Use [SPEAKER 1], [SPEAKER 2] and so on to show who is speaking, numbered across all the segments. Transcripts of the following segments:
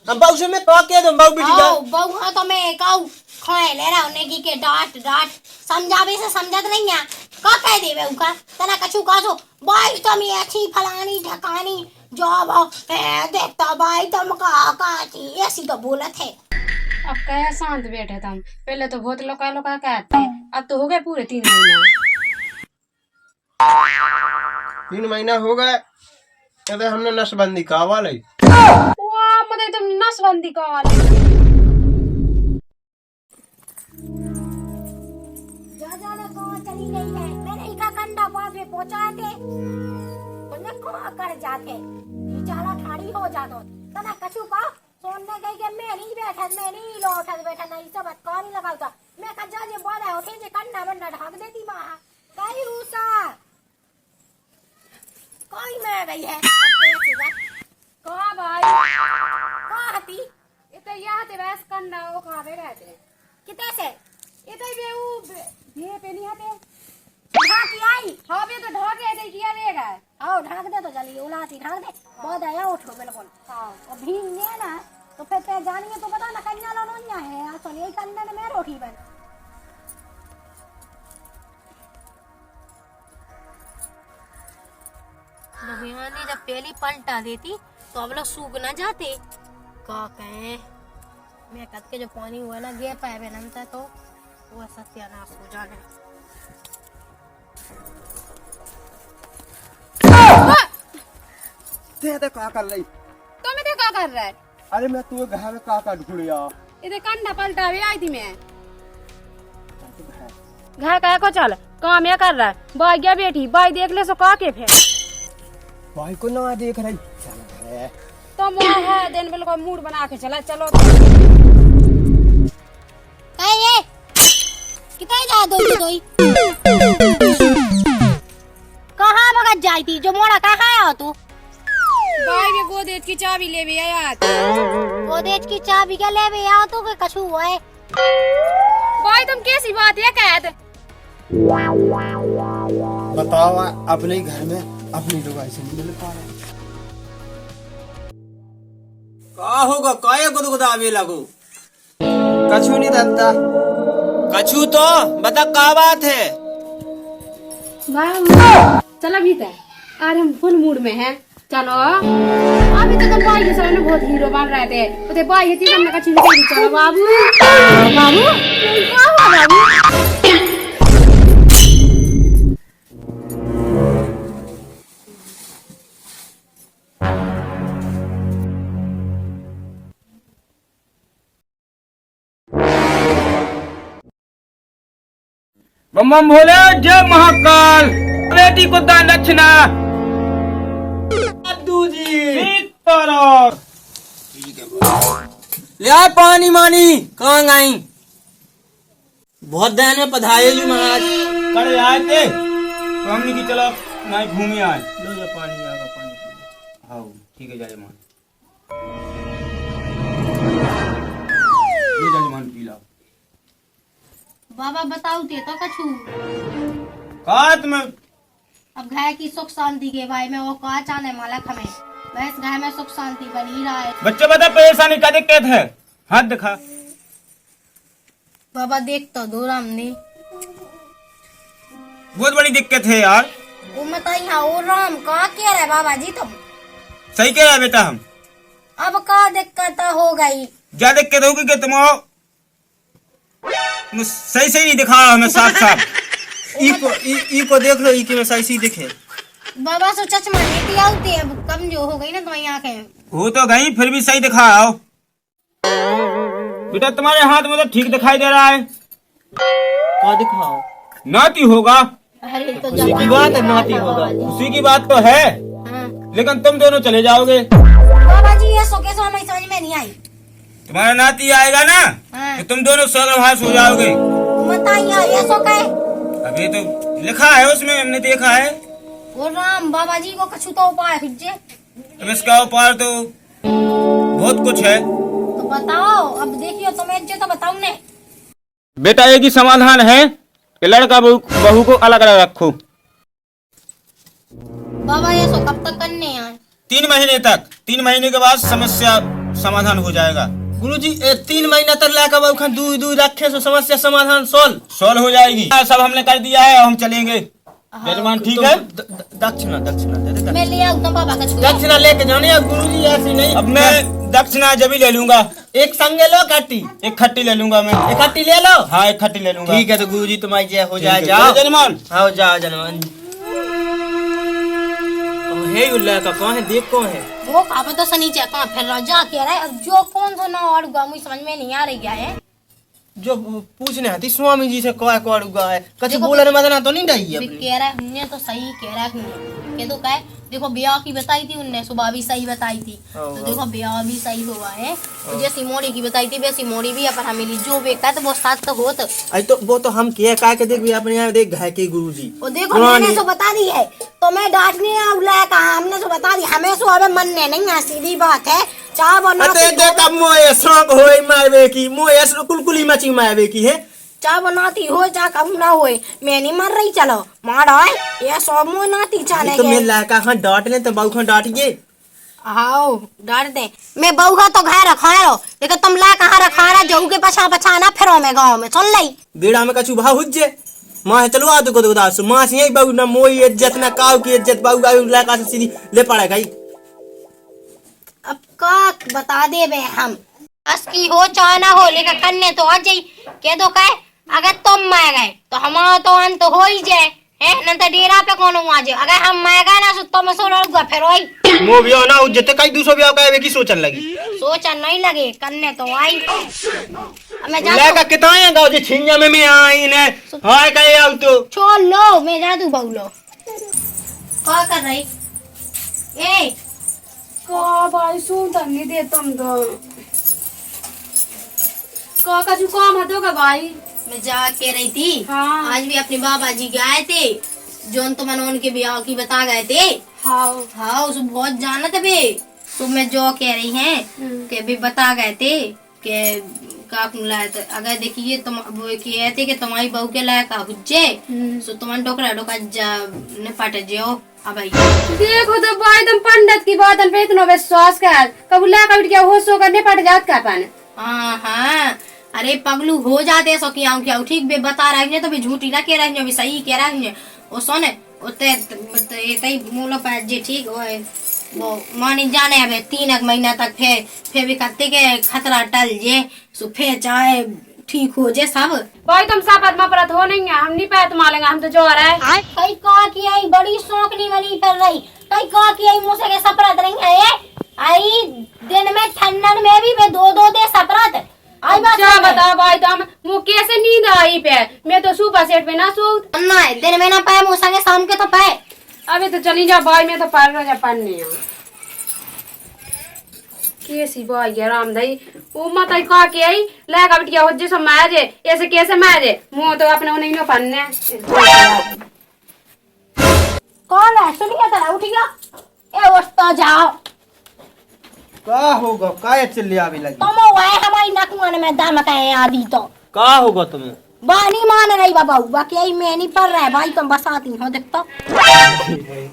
[SPEAKER 1] हम बाबू से मैं तो के दो बाबू बेटी का
[SPEAKER 2] बहु हाँ तो मैं काऊ खड़े ले रहा हूँ की के डांट डांट समझावे से समझत नहीं है का कह देवे उका तना कछु कासो भाई तुम ऐसी फलानी ढकानी जॉब देखता भाई तुम का ऐसी तो बोलत है।
[SPEAKER 3] अब क्या शांत बैठे तुम, पहले तो बहुत लोका लोका कहते, अब तो हो गए पूरे 3 महीने।
[SPEAKER 1] 3 महीना हो गए कहते हमने नसबंदी का वाले
[SPEAKER 3] वाह मतलब तुम नसबंदी का वाले
[SPEAKER 2] जा जाने कहाँ चली गई है मैंने इका कंडा पास में पहुंचाए थे उन्हें कहाँ कर जाते ये चाला ठाड़ी हो जातो तना कछु का सोने गई के मैं नहीं लौटत बैठा नहीं सब कौन नहीं लगाता मैं कजा जे बोला उठे जे कंडा बंडा ढक देती मां कई उसा कोई मैं गई है
[SPEAKER 3] कहाँ भाई
[SPEAKER 2] कहाँ हती
[SPEAKER 3] इते यहाँ ते बस करना वो कहाँ पे रहते
[SPEAKER 2] कितने से
[SPEAKER 3] इते भी वो ये पे नहीं आते
[SPEAKER 2] ढाकी आई
[SPEAKER 3] हाँ भी तो ढोके ऐसे किया रहेगा।
[SPEAKER 2] आओ ढाक दे तो जल्दी उलाती ढाक दे बहुत आया उठो बिल्कुल हाँ और भीग गया ना तो फिर ते जानिए तो बता ना कन्या लोनिया है असल यही कंडा ने मैं रोटी बन ने जब पहली पलटा देती तो अब लोग सूख ना जाते का कहे मैं कद के जो पानी हुआ ना गे पाए बनता तो वो सत्यानाश हो जाने
[SPEAKER 1] ते का कर रही
[SPEAKER 3] तुम इधर क्या कर रहा है?
[SPEAKER 1] अरे मैं तू घर में का ढूंढिया
[SPEAKER 3] इधर कंडा पलटावे आई थी मैं घर का को चल काम या कर रहा है बाई गया बेटी बाई देख ले सो का के फिर
[SPEAKER 1] भाई को ना देख रही चल है
[SPEAKER 3] तो मोह है दिन बिल्कुल मूड बना के चला चलो
[SPEAKER 2] ये कितने जा दोई कहाँ भगत जाई थी जो मोड़ा कहाँ आया तू
[SPEAKER 3] भाई के गोदेज की चाबी ले भी आया
[SPEAKER 2] गोदेज की चाबी क्या ले भी आओ तो कछु हुआ है
[SPEAKER 3] भाई तुम कैसी बात है कहते
[SPEAKER 1] बताओ अपने घर में अपनी लुगाई से नहीं मिल पा रहा का होगा काय गुदगुदा आवे लगो कछु नहीं दत्ता कछु तो बता का बात है
[SPEAKER 3] भाई चलो भीतर आज हम फुल मूड में हैं चलो अभी तो तुम भाई के सामने बहुत हीरो बन रहे थे उते भाई थी हमने कहा चीज चलो बाबू बाबू बाबू
[SPEAKER 4] बम बम भोले जय महाकाल बेटी को दान दक्षिणा
[SPEAKER 1] ले आए पानी मानी कहाँ गई बहुत दिन में पधारे जी महाराज
[SPEAKER 4] करे आए थे तो हमने की चलो नहीं घूमे आए लो जा पानी आगा पानी हाँ ठीक है जा मान लो जा मान पी ला
[SPEAKER 2] बाबा बताओ ते तो कछु
[SPEAKER 4] कहा तुम्हें
[SPEAKER 2] अब घर की सुख शांति के भाई में वो कहा चाहने मालक हमें बस घर में सुख शांति बनी रहा है
[SPEAKER 4] बच्चे बता परेशानी का दिक्कत है हाथ दिखा
[SPEAKER 2] बाबा देख तो दो रामनी
[SPEAKER 4] बहुत बड़ी दिक्कत है यार
[SPEAKER 2] वो बताइए हाँ वो राम कहाँ कह रहे बाबा जी तुम
[SPEAKER 4] सही कह रहा है बेटा हम
[SPEAKER 2] अब का दिक्कत हो गई
[SPEAKER 4] क्या दिक्कत होगी कि तुम सही सही नहीं दिखा रहा हमें साफ साफ
[SPEAKER 1] ई को देख लो ई के में सही सी दिखे
[SPEAKER 2] बाबा सो चश्मा लेती आती है कम जो हो गई ना तुम्हारी आंखें
[SPEAKER 4] हो तो गई फिर भी सही दिखा रहा हो बेटा तुम्हारे हाथ में तो ठीक दिखाई दे रहा है
[SPEAKER 1] का दिखाओ
[SPEAKER 4] नाती होगा
[SPEAKER 2] अरे तो
[SPEAKER 1] उसी की बात है नाती होगा
[SPEAKER 4] उसी की बात तो है
[SPEAKER 2] हाँ।
[SPEAKER 4] लेकिन तुम दोनों चले जाओगे
[SPEAKER 2] बाबा जी ये सो कैसे हमें समझ में नहीं आई
[SPEAKER 4] तुम्हारा नाती आएगा ना
[SPEAKER 2] हाँ।
[SPEAKER 4] तो तुम दोनों स्वर्गवास हो जाओगे
[SPEAKER 2] बताइए ये सो कहे
[SPEAKER 4] अभी तो लिखा है उसमें हमने देखा है
[SPEAKER 2] वो राम बाबा जी को कछु तो उपाय खिंचे
[SPEAKER 4] अब इसका उपाय तो बहुत कुछ है
[SPEAKER 2] तो बताओ अब देखियो तुम्हें जो तो बताओ ने
[SPEAKER 4] बेटा एक ही समाधान है कि लड़का बहू को अलग अलग रखो
[SPEAKER 2] बाबा ये सो कब तक करने यार
[SPEAKER 4] 3 महीने तक 3 महीने के बाद समस्या समाधान हो जाएगा।
[SPEAKER 1] गुरुजी 3 महीना तक लाकर बउखन दूध दूध रखे सो समस्या समाधान
[SPEAKER 4] सॉल्व हो जाएगी। सब हमने कर दिया है, हम चलेंगे। यजमान ठीक है?
[SPEAKER 1] दक्षिणा दक्षिणा दे दे
[SPEAKER 2] मैं ले आऊँ पापा कछू।
[SPEAKER 1] दक्षिणा लेके जाने अब गुरुजी ऐसी नहीं।
[SPEAKER 4] अब मैं दक्षिणा जब ही ले लूंगा।
[SPEAKER 1] एक संगे लो खट्टी,
[SPEAKER 4] एक खट्टी ले लूंगा मैं।
[SPEAKER 1] एक खट्टी ले लो।
[SPEAKER 4] हाँ, एक खट्टी ले लूंगा।
[SPEAKER 1] ठीक है तो गुरुजी तुम्हारी जय हो जाए।
[SPEAKER 4] ठीक है।
[SPEAKER 1] जाओ
[SPEAKER 4] चलो यजमान।
[SPEAKER 1] हाँ जाओ जजमान। हे उल्ला का कौन है, देख कौन है।
[SPEAKER 2] वो पापा तो सनीचे कहाँ फिर रहा जा कह रहा है। अब जो कौन सा ना और मुझे समझ में नहीं आ रही क्या है।
[SPEAKER 1] जो पूछने आती स्वामी जी से कौन कौन उगा है, कछ
[SPEAKER 2] देखो
[SPEAKER 1] बोलने मदना तो नहीं रही है
[SPEAKER 2] भी
[SPEAKER 1] अपनी।
[SPEAKER 2] कह रहा है हमने तो सही कह रहा है कह तो क्या है। देखो ब्याह की बताई थी उनने, सुबह भी सही बताई थी। तो देखो ब्याह भी सही हुआ है। तो जैसी मोड़ी की बताई थी वैसी मोड़ी भी अपन हमें जो बेका तो वो साथ तो होत।
[SPEAKER 1] आई तो वो तो हम क्या के देख भी अपने यहाँ देख घाय के गुरुजी।
[SPEAKER 2] और देखो मैंने सो बता दी है तो मैं डांटने आउला कहा हमने सो बता दी हमें सो अबे मन ने नहीं है। सीधी बात है चाह बना
[SPEAKER 1] अते देख अब मोए शौक होई मारवे की, मोए कुलकुली मची मारवे की है।
[SPEAKER 2] चाह बनाती हो चाह कम ना होए मैं नहीं मर रही। चलो मार आए ये सो मुँह नाती चाहने
[SPEAKER 1] तो मैं
[SPEAKER 2] के।
[SPEAKER 1] लाका हाँ डांट ले तो बाऊ खां डांटिए।
[SPEAKER 2] आओ डांट दे मैं बहू का तो घर रखा है लेकिन तुम ला कहाँ रखा है जहू के पछा पछा ना फिरो मैं गाँव में सुन ली।
[SPEAKER 1] बेड़ा में कछु भाव हुज्जे माँ चलो आ दुको दुदास माँ से यही बाऊ ना मोई इज्जत ना काऊ की इज्जत बाऊ गाऊ लाका से सीधी ले पड़ा गई।
[SPEAKER 2] अब का बता दे बे हम बस की हो चाहे ना हो लेकिन कन्ने तो आ जाई कह दो कहे अगर तुम मैं गए तो हमारा तो अंत हो ही जाए है न तो डेरा पे कौन आ जाए। अगर हम मैं गए ना तो मैं सो लड़ूंगा फिर वही
[SPEAKER 1] मो भी ना उज्जत कई दूसरो भी का की सोचन लगी।
[SPEAKER 2] सोचा नहीं लगे कन्ने तो आई। अब मैं
[SPEAKER 1] लाका
[SPEAKER 2] जा
[SPEAKER 1] किताए गाँव जे छिंजा में मैं आई ने हाय कहे आउ तो
[SPEAKER 2] छोड़ लो मैं जा दूं बहू लो क्या कर रही ए
[SPEAKER 3] का भाई सुन तो नहीं दे तुम तो का कछु काम है तो का भाई।
[SPEAKER 2] मैं जा के रही थी।
[SPEAKER 3] हाँ।
[SPEAKER 2] आज भी अपने बाबा जी गए थे जोन तो मन उनके ब्याह की बता गए थे।
[SPEAKER 3] हाँ
[SPEAKER 2] हाँ उस बहुत जानत बे तो मैं जो कह रही हैं कि भी बता गए थे कि का लाए तो अगर देखिए तुम वो कहते कि तुम्हारी बहू के लायक हुज्जे सो तुम डोकरा डोका ने पट जाओ। अब
[SPEAKER 3] देखो तो भाई तुम पंडित की बात पे इतना विश्वास कर कबूला कब क्या हो सो करने पट जात का पान।
[SPEAKER 2] हाँ हाँ अरे पगलू हो जाते सो क्या ठीक बे बता रही है तो भी झूठी ना कह रही है भी सही कह रही है। वो सोने उते मूलो पर जे ठीक वो मानी जाने अब 3 महीना तक फिर भी करते के खतरा टल जे सो फिर चाहे ठीक हो जे सब।
[SPEAKER 3] भाई तुम सापत मपरत हो नहीं है हम नहीं पैत मालेंगे हम तो जो रहा है।
[SPEAKER 2] कई का की आई बड़ी शौकनी बनी कर रही कई का की आई मुझसे के सपरत रही है आई दिन में ठंडन में भी मैं 2-2 दे सपरत आई बात
[SPEAKER 3] क्या बताओ भाई तुम मुँह कैसे नींद आई पे मैं तो सुपर सेट पे ना सो
[SPEAKER 2] ना दिन में ना पाए मुझसे के शाम के तो पाए।
[SPEAKER 3] अबे तो चली जा भाई मैं तो पढ़ रहा पढ़ने कैसी भाई है राम दाई वो मत का के आई लगा बिटिया हो जे सब मारे ऐसे कैसे मारे मुंह तो अपने नहीं ना पढ़ने।
[SPEAKER 2] कौन है सुनिए तो उठ गया ए उठ तो जाओ
[SPEAKER 1] का होगा काय चल आवे लगी
[SPEAKER 2] तुम वो हमारी नकुआन में दम कहे आदि तो
[SPEAKER 1] का होगा तुम्हें
[SPEAKER 2] बानी मान रही बाबा बाकी आई मैं नहीं पढ़ रहा है भाई तुम बसाती हो देखता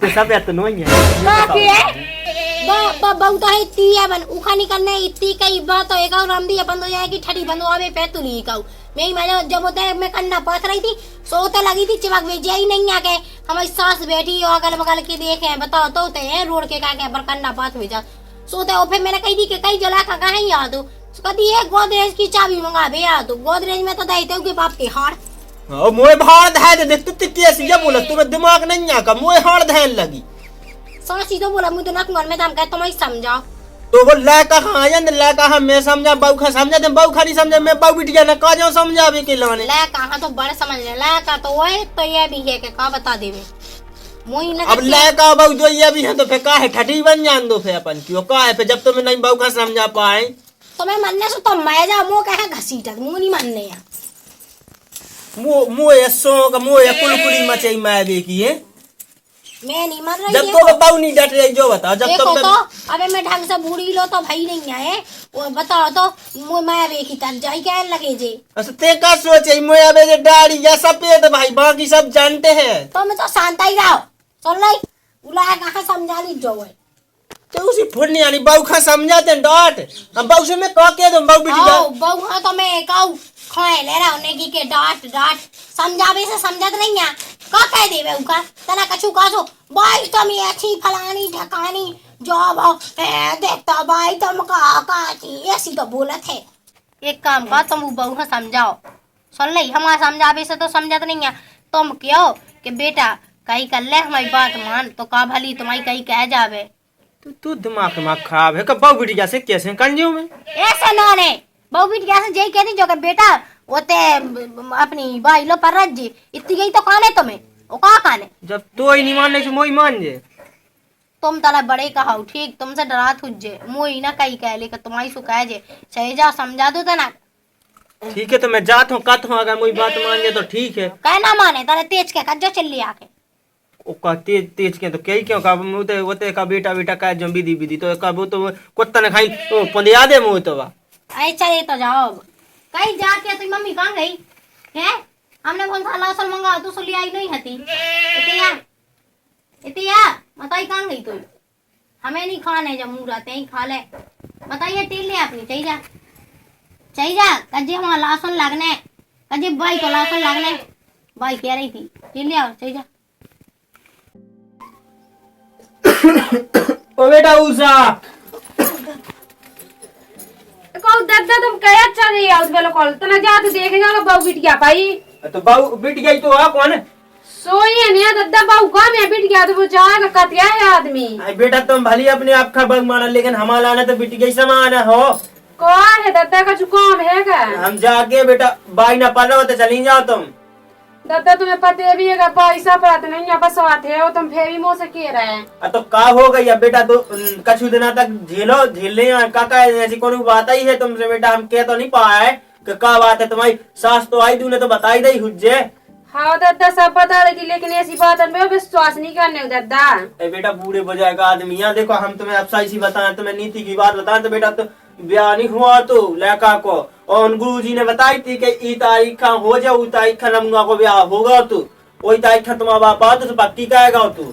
[SPEAKER 1] तो सब या तो नहीं है
[SPEAKER 2] बाकी है बहुत है इतनी है बन उखा निकलने इतनी कई बात तो एक और रमदी अपन तो जाएगी ठठी बंदो आवे पे तुली काऊ मैं मैंने जब होते मैं कन्ना पास रही थी सोते लगी थी चिपक भेजिया ही नहीं आके हमारी सास बैठी और अगल बगल के देखे बताओ तो है रोड के का पर कन्ना पास भेजा सोते और फिर मैंने कही थी कि कई जला का कहीं याद हो कदी एक गोदरेज की चाबी मंगा भैया तो गोदरेज में तो देते के बाप के हार
[SPEAKER 1] ओ मोए भाड़ धाय दे देख तू कैसे जब बोला तुम्हें दिमाग नहीं आ का मोए हाड़ धाय लगी
[SPEAKER 2] सासी तो बोला मुझे नकुआन में दम कहे तुम ही समझाओ
[SPEAKER 1] तो वो लाका खायन लाका हम मैं समझा बाऊ खा समझा दे बाऊ खा नहीं समझा मैं बाऊ बिटिया ना का जाऊं समझावे के लाने
[SPEAKER 2] ला कहां तो बड़े समझ ले ला का तो वो तो ये भी है कि का बता देवे मोई ना
[SPEAKER 1] अब लाका बाऊ जो ये भी है तो फिर का है ठठी बन जान दो फिर अपन क्यों का है फिर जब तुम्हें नहीं बाऊ खा समझा पाए
[SPEAKER 2] तो मैं मनने से तो मैं जा मो कहे घसीटा मो नहीं मनने या
[SPEAKER 1] मो ऐसो का मो ये कुलकुली मचाई मैं देखी है
[SPEAKER 2] मैं नहीं मर रही
[SPEAKER 1] जब तो बाऊ नहीं डट रही जो बता जब
[SPEAKER 2] देखो
[SPEAKER 1] तक
[SPEAKER 2] तो अबे मैं ढंग से बूढ़ी लो तो भाई नहीं आए वो बताओ तो मो मैं देखी तन जाई क्या लगे जे
[SPEAKER 1] अच्छा ते का सोचे मो अबे जे दाढ़ी या सफेद भाई बाकी सब जानते हैं
[SPEAKER 2] तो मैं तो शांत ही रहो सुन लाई उला कहां समझा ली जो है
[SPEAKER 1] तो उसी फुरनी यानी बाऊ खा समझाते हैं डॉट हम बाऊ से मैं कह के तुम बाऊ बिटी
[SPEAKER 2] आओ बहू हाँ तो मैं कहूँ खाए ले रहा हूँ की के डांट डांट समझावे से समझत नहीं है का कह दे बहू का तना कछु का सो भाई तुम ये अच्छी फलानी ढकानी जॉब देखता भाई तुम का ऐसी तो बोलत है। एक काम का तुम बहू को समझाओ सुन ले हमारा समझावे से तो समझत नहीं है तुम क्यों कि बेटा कहीं कर ले हमारी बात मान तो का भली तुम्हारी कहीं कह जावे।
[SPEAKER 1] तू दिमाग खराब है कब बाऊ बिटी जैसे कैसे कंजू में
[SPEAKER 2] ऐसे ना ने बहू बिटिया से यही कहती जो कि बेटा ओते अपनी भाई लो पर रज जी इतनी गई तो काने तुम्हें ओ का काने
[SPEAKER 1] जब तो ही नहीं मानने से मोई मान जे
[SPEAKER 2] तुम तला बड़े कहाओ ठीक तुमसे डरात हुज्जे मोई ना कहीं कह लेकर तुम्हारी सु कह जे सही जाओ समझा दो तना।
[SPEAKER 1] ठीक है तो मैं जाता हूँ कहता हूँ अगर मोई बात मान जे तो ठीक है
[SPEAKER 2] कह ना माने तारे तेज कह जो चल आके
[SPEAKER 1] ओ का तेज के तो कई क्यों का मुते होते का बेटा का जम बिदी बिदी तो का वो तो कुत्ता ने खाई ओ पंदिया दे मुंह तो बा
[SPEAKER 2] अच्छा ये तो जाओ कहीं जाके तो मम्मी कहाँ गई है हमने कौन सा लासल मंगा तू सुली आई नहीं हती इतिया बताई कहाँ गई तू हमें नहीं खाने जब मुँह रहते ही खा ले बताइए तेल ले अपनी चाहिए जा कजे हमारा लासन लगने कजे भाई को लासन लगने भाई कह रही थी तेल ले आओ चाहिए जा
[SPEAKER 1] ओ बेटा उषा
[SPEAKER 3] कहू दादा तुम क्या चल रही है उस बेलो कॉल तना जा तो देखेगा बाऊ बिटिया भाई
[SPEAKER 1] तो बाऊ बिट गई तो आ कौन
[SPEAKER 3] सोई है नहीं दादा बाऊ का मैं बिटिया तो वो जाएगा कतिया है आदमी
[SPEAKER 1] आई बेटा तुम भली अपने आप का बग माना लेकिन हमारा आना तो बिट गई समान हो
[SPEAKER 3] कौन है दादा का जुकाम है का
[SPEAKER 1] हम जाके बेटा बाई ना पा रहे हो तो चली जाओ तुम
[SPEAKER 3] दादा तुम्हें पता भी है पैसा पड़ा तो नहीं बस आते हो तुम फिर भी मुँह से कह रहे हैं
[SPEAKER 1] तो का हो गई अब बेटा तो कछु दिना तक झेलने काका ऐसी कोई बात ही है तुमसे बेटा हम कह तो नहीं पाए कि का बात है तुम्हारी सास तो आई तूने तो बताई दई हुज्जे
[SPEAKER 3] हाँ दादा सब बता रही थी लेकिन ऐसी बात है मैं विश्वास नहीं करने को दादा
[SPEAKER 1] बेटा बूढ़े बजाएगा आदमी यहाँ देखो हम तुम्हें अब सही बताए तुम्हें नीति की बात बताए तो बेटा तो ब्याह नहीं हुआ तो लड़का को और गुरु जी ने बताई थी कि ई तारीख हो जाओ तारीख नमुआ को ब्याह होगा तू वही तारीख तुम्हारा बाप आओ तो पक्की कहेगा तू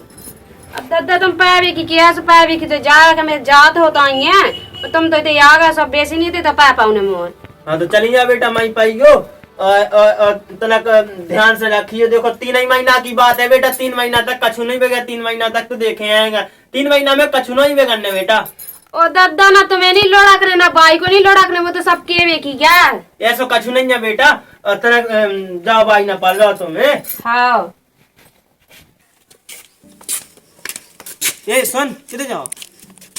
[SPEAKER 3] अब दादा तुम पैवे की किया सो पैवे की तो जा मैं जात होता ही है तुम तो इधर आ गए सब बेसी नहीं थे तो पै पाऊने मोर
[SPEAKER 1] हाँ तो चली जा बेटा मैं पाइयो तनक ध्यान से रखिए देखो 3 ही महीना की बात है बेटा 3 महीना तक कछु नहीं बेगा 3 महीना तक तो देखे आएगा 3 महीना में कछु नहीं बेगने बेटा
[SPEAKER 3] ओ दादा ना तुम्हें नहीं लोड़ा करे ना भाई को नहीं लोड़ा करे वो तो सब केवे की क्या
[SPEAKER 1] ऐसा कछु नहीं है बेटा तनक जाओ भाई ना पाल रहा तुम्हें
[SPEAKER 3] हाँ
[SPEAKER 1] ये सुन किधर जाओ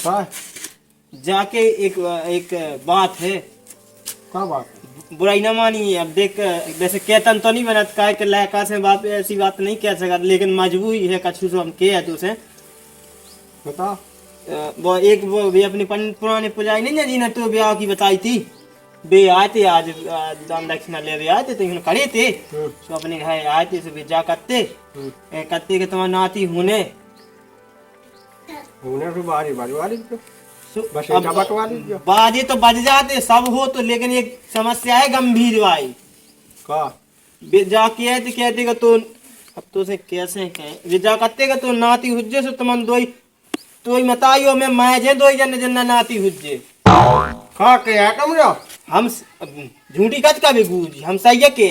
[SPEAKER 5] हाँ
[SPEAKER 1] जाके एक बात है
[SPEAKER 5] क्या बात
[SPEAKER 1] बुराई न मानी अब देख वैसे कहतन तो नहीं बनत काय के लायका से बाप ऐसी बात नहीं कह सकता लेकिन मजबूरी है कछु तो हम कह तुझसे
[SPEAKER 5] बता
[SPEAKER 1] वो भी अपनी पुरानी पुजारी नहीं है जिन्हें तो ब्याह की बताई थी बे आए थे आज दान दक्षिणा ले आए थे तो इन्होंने खड़े थे तो अपने घर आए थे सुबह जा करते के तुम्हारा नाती होने
[SPEAKER 5] से बारी बारी वाली बस
[SPEAKER 1] अब बाजे तो बज जाते सब हो तो लेकिन एक समस्या है गंभीर भाई
[SPEAKER 5] का
[SPEAKER 1] जाके आए थे कहते कि तू अब तो से कैसे कहे वे जा करते कि तू नाती हुज्जे से तुम दो मताइयो में मैं जे 2 जन जन नाती हुज्जे
[SPEAKER 5] का के है तुम जो
[SPEAKER 1] हम झूठी कच का भी गूंजी हम सही के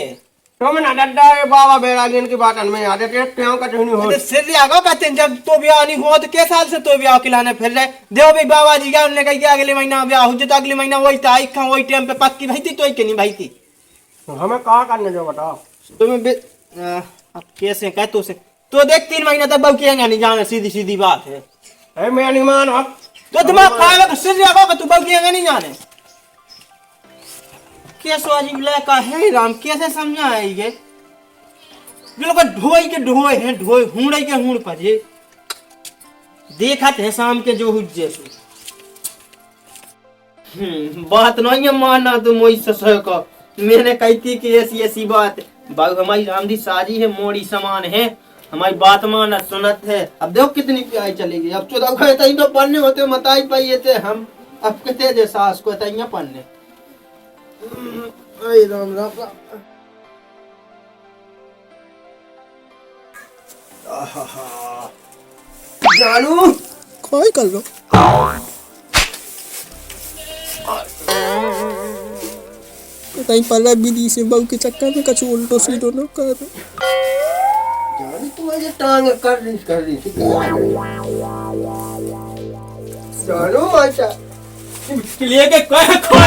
[SPEAKER 5] तुम ना डड्डा रे बाबा बेड़ा लेन की बात में आते थे क्यों का नहीं हो
[SPEAKER 1] सिर आगा कहते हैं जब तो ब्याह नहीं हुआ तो के साल से तो ब्याह खिलाने फिर रहे देव भाई बाबा जी गया उन्होंने कहा अगले महीना ब्याह हो तो अगले महीना वही तारीख वही टाइम पे पक्की भाई थी तो के नहीं भाई थी
[SPEAKER 5] हमें कहा करने जो बताओ
[SPEAKER 1] तुम्हें अब कैसे कह तो देख 3 महीना तक बहु किया नहीं जाना सीधी सीधी बात है
[SPEAKER 5] मैं नहीं मान
[SPEAKER 1] तो दिमाग खाएगा तो सिर आगा तू बहु किया नहीं जाने कैसे अजीब लड़का है राम कैसे समझा है ये लोग ढोई के ढोए हैं ढोए हूड़ के हूड़ पर ये देखा थे शाम के जो हुज्जे से बात नहीं है मानना तुम वही ससुर को मैंने कही थी कि ऐसी ऐसी बात बाबू हमारी रामदी साजी है मोड़ी समान है हमारी बात माना सुनत है अब देखो कितनी प्यारी चलेगी अब 14 कहते तो पढ़ने होते मताई पाइए थे हम अब कहते थे सास को तैया पढ़ने राम राम जानू
[SPEAKER 6] काय कर लो कहीं पल्ला विधि से बहू के चक्कर में कछु उल्टो सीधो न कर
[SPEAKER 5] जाने तुम्हारी टांग कर रही थी जानो अच्छा
[SPEAKER 4] लिए के कोई खोल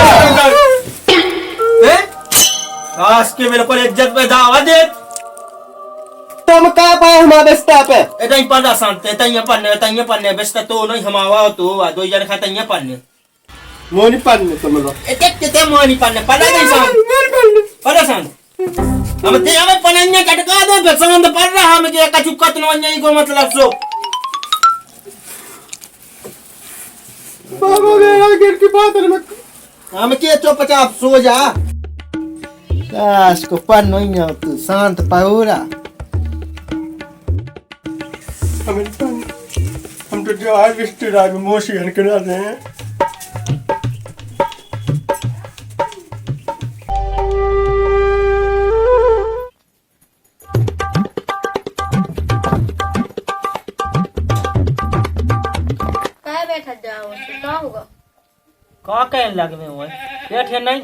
[SPEAKER 4] हैं आज के मेरे पर इज्जत पे दावा दे
[SPEAKER 5] तुम क्या पाए हमारे स्टा पे
[SPEAKER 1] एतई पन्ना सांते तइया पन्ने बेस्ता तो नहीं हमावा तो दो जन खा तइया पन्ने
[SPEAKER 5] मोनी पानी तुम लोग
[SPEAKER 1] एते मोनी पन्ने पन्ना नहीं सांत पन्ना सांत हम ते हमें पन्ना कटका दे बेसंद पड़ रहा हम के कछु कतनोन्या को मतलब सो
[SPEAKER 5] बाबा मेरा गिर की बात है
[SPEAKER 1] हम के चुपचाप सो जा काश को पन्नोन्या तू शांत पाऊरा
[SPEAKER 5] हम तो जो आज रिश्तेदार में मोशी हनकना रहे हैं
[SPEAKER 3] काय बैठा जाओ क्या होगा
[SPEAKER 1] का कहने लग में हुए बैठे नहीं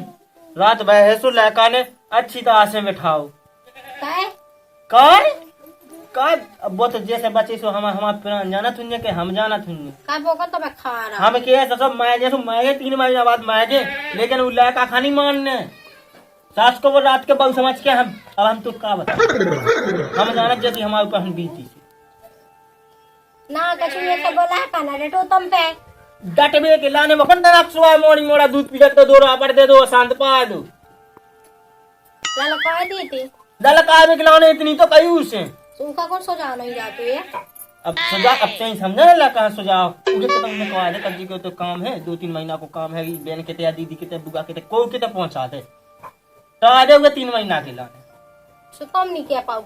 [SPEAKER 1] रात बहसु लड़का ने अच्छी तरह से बैठाओ
[SPEAKER 3] काय
[SPEAKER 1] काय काय अब वो तो जैसे बच्चे सो हम जाना थुन्ने के हम जाना थुन्ने
[SPEAKER 3] काय बोका तो मैं खा रहा
[SPEAKER 1] हम के ऐसा सब मैं जैसे मैं 3 महीना बाद मैं लेकिन वो लड़का खानी मानने सास को वो रात के बहुत समझ के हम तो का बता हम जाना जैसी हमारे ऊपर हम बीती
[SPEAKER 2] ना कछु ये तो बोला है काना रे तो तुम पे
[SPEAKER 1] डटबे के लाने में कौन सुबह मोड़ी मोड़ा दूध पी तो दो रापड़ दे दो शांत पा दो
[SPEAKER 3] लाला काय दी थी
[SPEAKER 1] दल का के लाने इतनी तो कही उसे
[SPEAKER 3] सूखा कौन सो जाओ नहीं जाती है
[SPEAKER 1] अब सजा अब चाहिए समझने लगा कहाँ सुझाव उनके तो तुमने कहा है कल जी को तो काम है 2-3 महीना को काम है बहन के ते दीदी के ते बुआ के ते को के ते पहुंचा दे तो आ जाओगे 3 महीना के लाने
[SPEAKER 3] सो कम नहीं किया पाऊ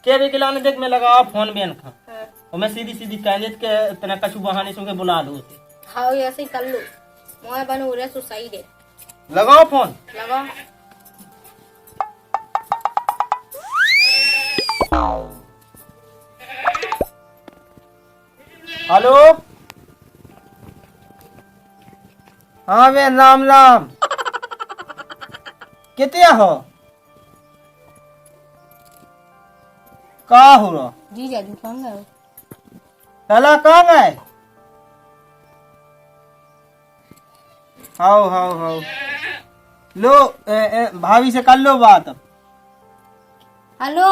[SPEAKER 1] के भी के लाने देख मैं लगाओ फोन बहन खा
[SPEAKER 3] हाँ
[SPEAKER 1] और मैं सीधी सीधी कैंडिडेट के इतना कछु बहाने से उनके बुला लो
[SPEAKER 3] हाँ ऐसे ही कर लो मोए बनू रे सो सही दे
[SPEAKER 1] लगाओ फोन
[SPEAKER 3] लगा
[SPEAKER 1] हेलो हाँ बहन राम राम कितने हो का हो रहा
[SPEAKER 3] जी जादू कौन गए
[SPEAKER 1] चला कहाँ गए हाउ लो भाभी से कर लो बात अब
[SPEAKER 2] हेलो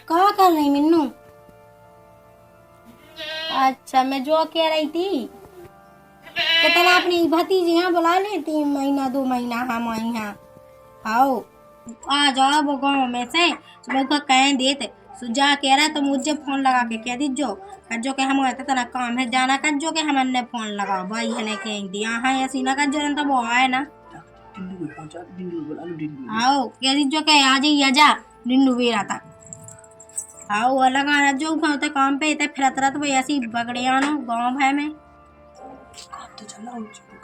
[SPEAKER 2] कहाँ कर रही मिन्नू
[SPEAKER 3] अच्छा मैं जो कह रही थी
[SPEAKER 2] तो तला अपनी भतीजी यहाँ बुला ले 3 महीना 2 महीना हम यहाँ आओ आ जाओ वो गाँव में से सुबह को कहें देते सुजा कह रहा है तो मुझे फोन लगा के कह दीजो कज्जो के हम आते तना काम है जाना कज्जो के हम अन्य फोन लगा भाई है ने कह दिया हाँ ऐसी ना कज्जो तो वो आए ना आओ कह दीजो के आ जाइए जा डिंडू भी रहा था आओ अलग आ जो होते काम पे इतने फिरत रहा तो ऐसी बगड़िया नो गाँव है में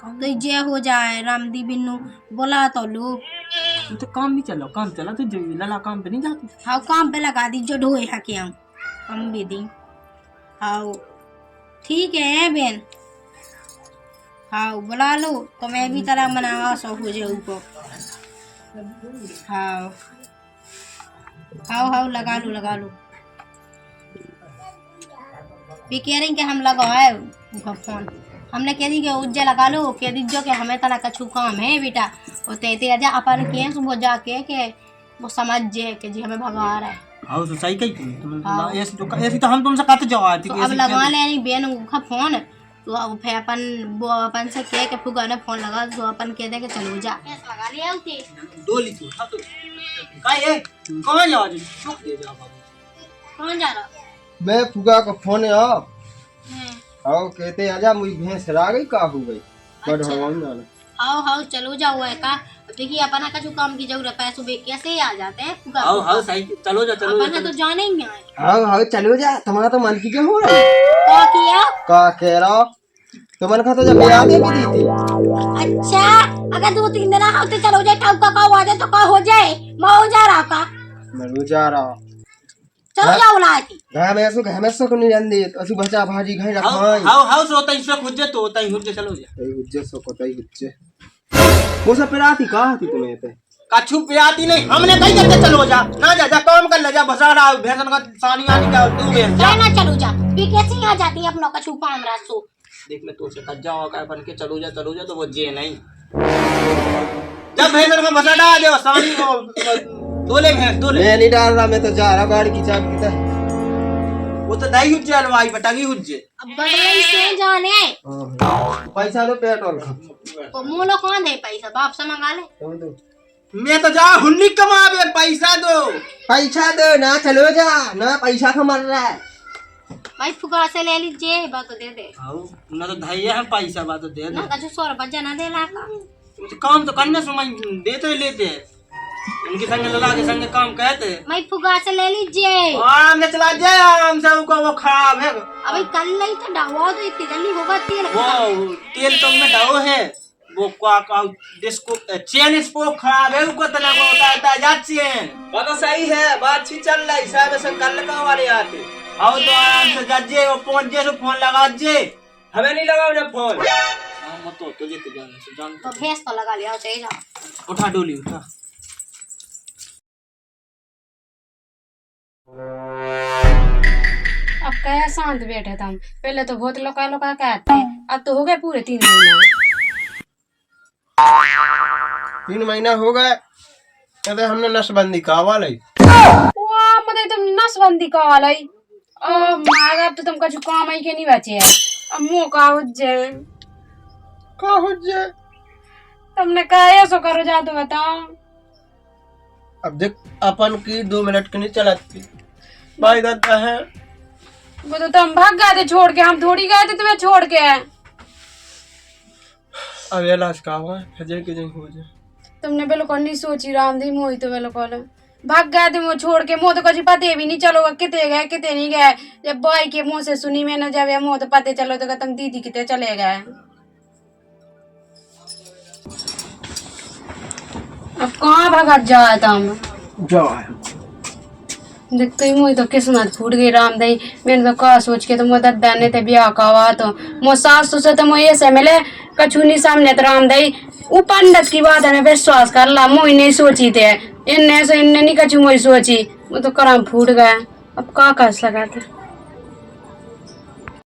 [SPEAKER 2] तो जे हो जाए रामदी बिन्नू बोला तो लोग
[SPEAKER 1] तो काम नहीं चला काम चला तो लला काम पे नहीं जाती
[SPEAKER 2] हाँ काम पे लगा दी जो ढोए है क्या हम भी दी हाँ ठीक है बहन हाँ बुला लो तो मैं भी तरह मनावा सो हो जाऊँ को हाँ हाँ लगा लो भी कह रही कि हम लगाए उनका फोन हमने कह दी कि उज्जा लगा लो कह दीजो कि हमें तना कछु काम है बेटा और ते आजा अपन के सुबह जाके के वो समझ जे कि जी हमें भगा रहा है
[SPEAKER 1] हाँ तो सही कही तुम ऐसी तो हम तुमसे कहते जवाब
[SPEAKER 2] तो अब लगा ले नहीं बेन का फोन तो अब फिर अपन से कह के फुगा ने फोन लगा तो अपन कह दे कि चलो जा लगा लिया उसे
[SPEAKER 1] दो लिख उठा तो काय है कौन जा जी चुप दे जा बाबू
[SPEAKER 2] कौन जा रहा
[SPEAKER 5] मैं फुगा का फोन है आओ कहते आजा मुझे भैंस रा गई का हो गई बड़ हवाऊं जाना
[SPEAKER 2] आओ चलो जाओ है का देखिए अपना का जो काम की जरूरत है सुबह कैसे ही आ जाते हैं फुगा
[SPEAKER 1] आओ सही चलो जा
[SPEAKER 2] अपन तो जाने ही नहीं आए
[SPEAKER 5] आओ चलो जा तुम्हारा तो मन की क्या हो रहा है
[SPEAKER 2] क्या किया
[SPEAKER 5] का कह रहा तो मन का तो जब याद ही दी थी
[SPEAKER 2] अच्छा अगर 2-3 दिन होते चलो जाए टाउ का आ जाए तो का हो जाए मैं हो जा रहा का
[SPEAKER 5] मैं जा रहा
[SPEAKER 2] चलो जाओ लाती
[SPEAKER 5] घर में सो को नहीं जान दे असु बचा भाजी घर
[SPEAKER 4] हाउ
[SPEAKER 5] रखाई
[SPEAKER 4] हाउ हाउ सो तई से खुद जे तो तई हुज चलो जा
[SPEAKER 5] तई हुज्जे सो को तई हुज्जे वो सब पेराती कहा थी तुम्हें पे
[SPEAKER 4] कछु पे आती नहीं हमने कहीं करके चलो जा ना जा जा काम कर ले जा भसाड़ा भैंसन का सानी आनी का तू बेच जा
[SPEAKER 2] ना चलो जा ये कैसी आ जाती है अपनों का छुपा हमरा सो
[SPEAKER 4] देख मैं तो से कज जाओ का बन के चलो जा तो वो जे नहीं जब भैंसन का भसाड़ा आ जाओ सानी को दोले भैंस दोले
[SPEAKER 5] मैं नहीं डाल रहा मैं तो जा रहा गाड़ी की चाबी की
[SPEAKER 4] वो तो नहीं हुज्जे हलवाई बटागी हुज्जे
[SPEAKER 2] अब बदले से जाने
[SPEAKER 5] पैसा लो पेट्रोल का
[SPEAKER 2] तो मोलो कौन दे पैसा बाप से मंगा ले
[SPEAKER 5] तुम दो
[SPEAKER 4] मैं तो जा हुन्नी कमावे पैसा दो
[SPEAKER 5] पैसा दो ना चलो जा ना पैसा का मर रहा है
[SPEAKER 2] भाई फुगा से ले लीजिए बात तो दे दे
[SPEAKER 4] हाउ ना तो धैया है पैसा बात तो दे
[SPEAKER 2] ना
[SPEAKER 4] दे
[SPEAKER 2] कछु 100 रुपया ना दे ला का
[SPEAKER 4] तो काम तो करने समय देते ही लेते हैं उनके संग लगा के संग काम कहते
[SPEAKER 2] मैं फुगा से ले लीजिए
[SPEAKER 4] आराम से चला जाए आराम से उनको वो खराब है
[SPEAKER 2] अबे कल नहीं तो डावा तो इतनी जल्दी होगा तेल
[SPEAKER 4] वो तेल तो में डालो है वो का डिस्को चेन स्पोक खराब है उनको तना को होता है जा चेन बात सही है बात ठीक चल रही साहब से कल का वाले आते आओ तो आराम से जाजे वो पहुंच जे फोन लगा जे हमें नहीं लगाओ ना फोन मत तो तुझे तो जाने से जान
[SPEAKER 2] तो भैंस तो लगा लिया चाहिए जा
[SPEAKER 4] उठा डोली उठा
[SPEAKER 3] अब क्या शांत बैठे तुम पहले तो बहुत लोका लोका कहते अब तो हो गए पूरे 3 महीने
[SPEAKER 5] 3 महीना हो गए कहते हमने नसबंदी का वाले
[SPEAKER 3] वाह मते तुम नसबंदी का वाला मागा अब तो तुम कछु काम ही के नहीं बचे है अब मुंह का हुज्जे
[SPEAKER 5] का हुज्जे
[SPEAKER 3] तुमने कहा ऐसो करो जा तो बताओ
[SPEAKER 5] अब देख अपन की 2 मिनट के नहीं चलाती भाई दादा है
[SPEAKER 3] वो तो तुम भाग गए थे छोड़ के हम थोड़ी गए थे तुम्हें छोड़ के
[SPEAKER 5] अब इलाज का हुआ फिर के नहीं हो जाए
[SPEAKER 3] तुमने बिल्कुल नहीं सोची रामदी मोही तो बिल्कुल भाग गए थे वो छोड़ के मुँह तो कुछ पते भी नहीं चलो कितने गए कितने नहीं गए जब भाई के मुंह से सुनी मैंने जब मुँह तो पते चलो तो तुम दीदी कितने चले गए अब कहाँ भगत जाए तुम देखते ही मुझे तो किस्मत फूट गई रामदई मैंने तो कहा सोच के तो मुझे दद्दा ने ते ब्याह का हुआ तो मुझे सास से तो मुझे ऐसे मिले कछु नहीं सामने तो रामदई वो पंडित की बात है विश्वास कर ला मुझे नहीं सोची थे इन्ने से इन्ने नहीं कछु मुझे सोची वो तो करम फूट गया अब का कर सका था।